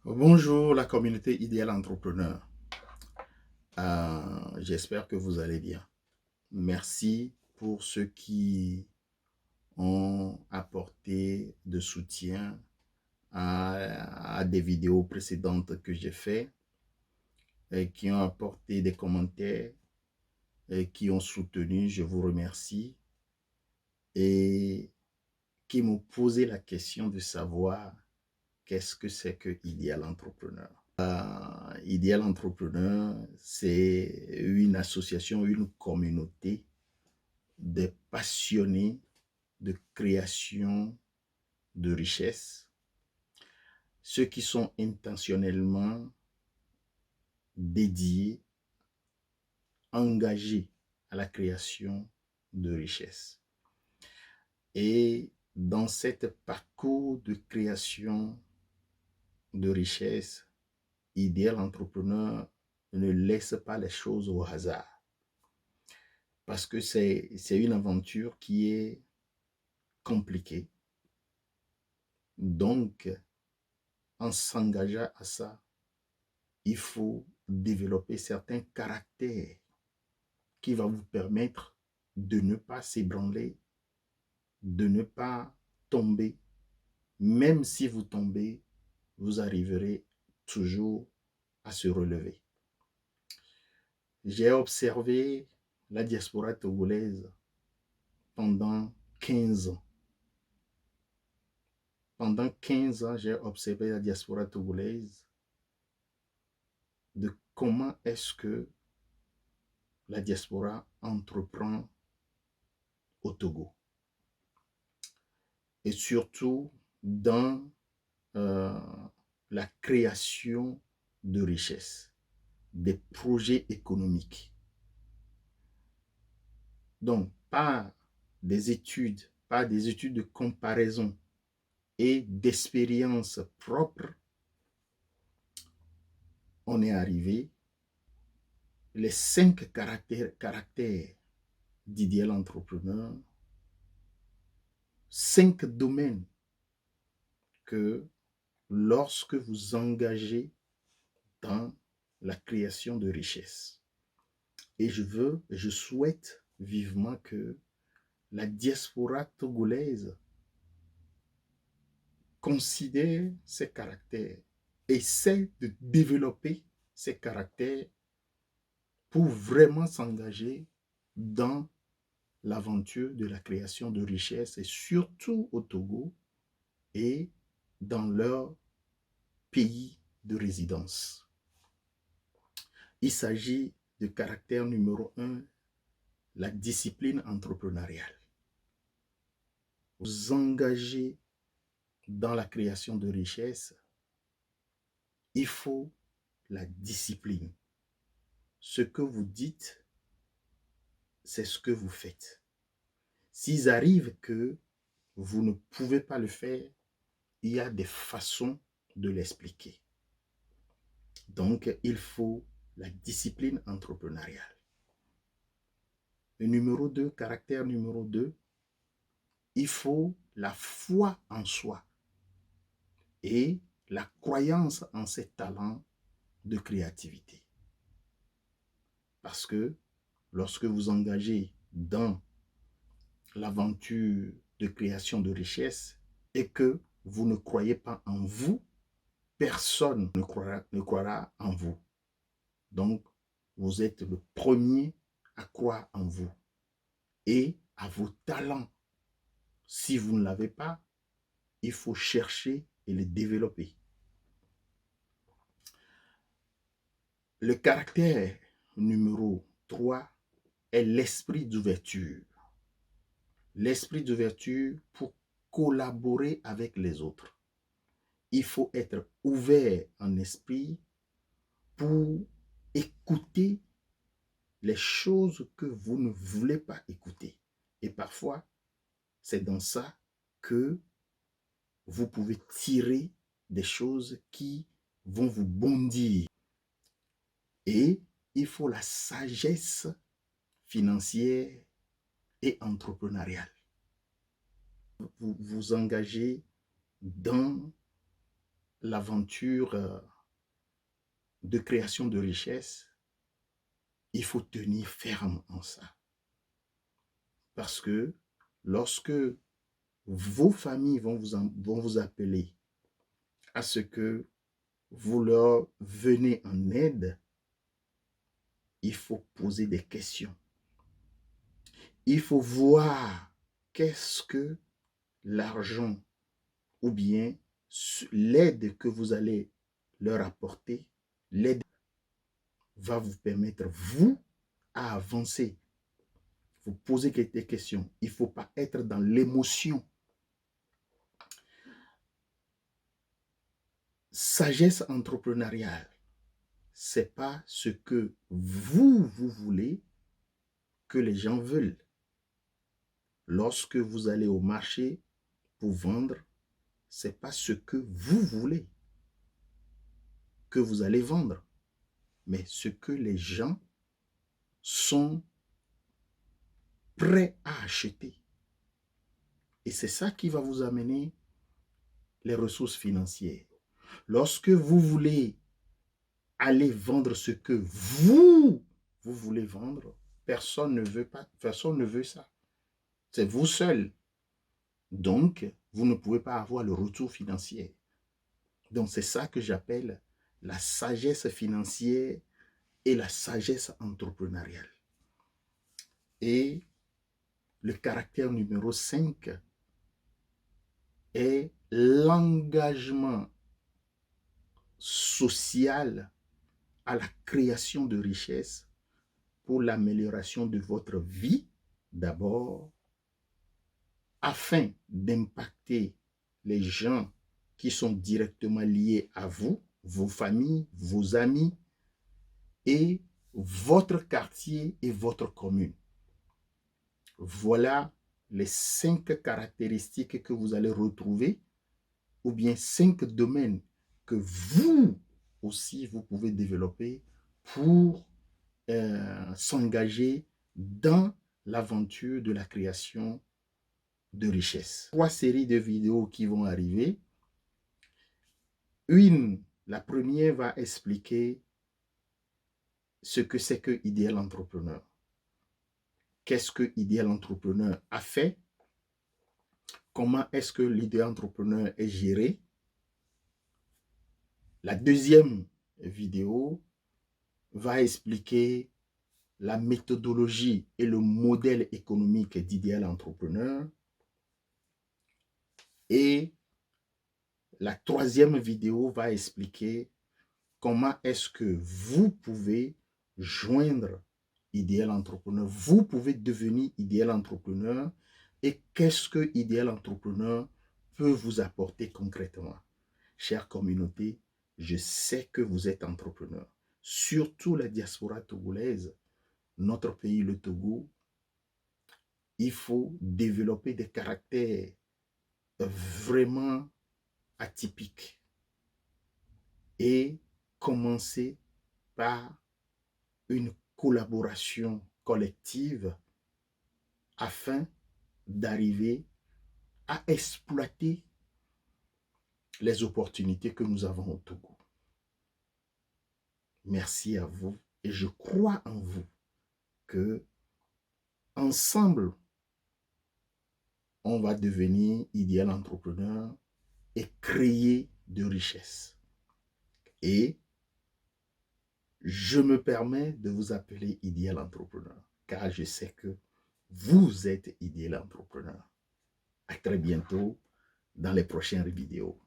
Bonjour la communauté idéale entrepreneur. J'espère que vous allez bien. Merci pour ceux qui ont apporté de soutien à des vidéos précédentes que j'ai fait, et qui ont apporté des commentaires et qui ont soutenu. Je vous remercie, et qui m'ont posé la question de savoir qu'est-ce que c'est que Idéal Entrepreneur. Idéal Entrepreneur, c'est une association, une communauté de passionnés de création de richesse, ceux qui sont intentionnellement dédiés, engagés à la création de richesse. Et dans cet parcours de création de richesse, Idéal Entrepreneur ne laisse pas les choses au hasard. Parce que c'est une aventure qui est compliquée. Donc, en s'engageant à ça, il faut développer certains caractères qui vont vous permettre de ne pas s'ébranler, de ne pas tomber. Même si vous tombez, vous arriverez toujours à se relever. J'ai observé la diaspora togolaise pendant 15 ans. Pendant 15 ans, j'ai observé la diaspora togolaise, de comment est-ce que la diaspora entreprend au Togo. Et surtout dans la création de richesses, des projets économiques. Donc, pas des études de comparaison et d'expérience propre, on est arrivé, les 5 caractères d'Idéal Entrepreneur, 5 domaines que lorsque vous engagez dans la création de richesses. Et je souhaite vivement que la diaspora togolaise considère ces caractères, essaie de développer ces caractères pour vraiment s'engager dans l'aventure de la création de richesses, et surtout au Togo et dans leur pays de résidence. Il s'agit de caractère numéro 1, la discipline entrepreneuriale. Vous engagez dans la création de richesses, il faut la discipline. Ce que vous dites, c'est ce que vous faites. S'il arrive que vous ne pouvez pas le faire, il y a des façons de l'expliquer. Donc, il faut la discipline entrepreneuriale. Le numéro 2, caractère numéro 2, il faut la foi en soi et la croyance en ses talents de créativité. Parce que lorsque vous engagez dans l'aventure de création de richesse et que vous ne croyez pas en vous, personne ne croira en vous. Donc, vous êtes le premier à croire en vous et à vos talents. Si vous ne l'avez pas, il faut chercher et les développer. Le caractère numéro 3 est l'esprit d'ouverture. L'esprit d'ouverture pour collaborer avec les autres. Il faut être ouvert en esprit pour écouter les choses que vous ne voulez pas écouter. Et parfois, c'est dans ça que vous pouvez tirer des choses qui vont vous bondir. Et il faut la sagesse financière et entrepreneuriale. vous vous engagez dans l'aventure de création de richesse, il faut tenir ferme en ça. Parce que lorsque vos familles vont vous appeler à ce que vous leur venez en aide, il faut poser des questions. Il faut voir qu'est-ce que l'argent ou bien l'aide que vous allez leur apporter, l'aide va vous permettre, vous, à avancer. Vous posez des questions. Il ne faut pas être dans l'émotion. Sagesse entrepreneuriale, ce n'est pas ce que vous voulez que les gens veulent. Lorsque vous allez au marché pour vendre, ce n'est pas ce que vous voulez que vous allez vendre, mais ce que les gens sont prêts à acheter. Et c'est ça qui va vous amener les ressources financières. Lorsque vous voulez aller vendre ce que vous voulez vendre, personne ne veut ça. C'est vous seul. Donc, vous ne pouvez pas avoir le retour financier. Donc, c'est ça que j'appelle la sagesse financière et la sagesse entrepreneuriale. Et le caractère numéro 5 est l'engagement social à la création de richesses pour l'amélioration de votre vie d'abord, afin d'impacter les gens qui sont directement liés à vous, vos familles, vos amis et votre quartier et votre commune. Voilà les 5 caractéristiques que vous allez retrouver, ou bien 5 domaines que vous aussi, vous pouvez développer pour s'engager dans l'aventure de la création de richesse. 3 séries de vidéos qui vont arriver. La première va expliquer ce que c'est que Idéal Entrepreneur. Qu'est-ce que Idéal Entrepreneur a fait? Comment est-ce que l'idéal entrepreneur est géré? La deuxième vidéo va expliquer la méthodologie et le modèle économique d'Idéal Entrepreneur. Et la troisième vidéo va expliquer comment est-ce que vous pouvez joindre Idéal Entrepreneur. Vous pouvez devenir Idéal Entrepreneur et qu'est-ce que Idéal Entrepreneur peut vous apporter concrètement. Chère communauté, je sais que vous êtes entrepreneur. Surtout la diaspora togolaise, notre pays, le Togo, il faut développer des caractères vraiment atypiques et commencer par une collaboration collective afin d'arriver à exploiter les opportunités que nous avons au Togo. Merci à vous et je crois en vous que ensemble, on va devenir Idéal Entrepreneur et créer de richesses. Et je me permets de vous appeler Idéal Entrepreneur car je sais que vous êtes Idéal Entrepreneur. À très bientôt dans les prochaines vidéos.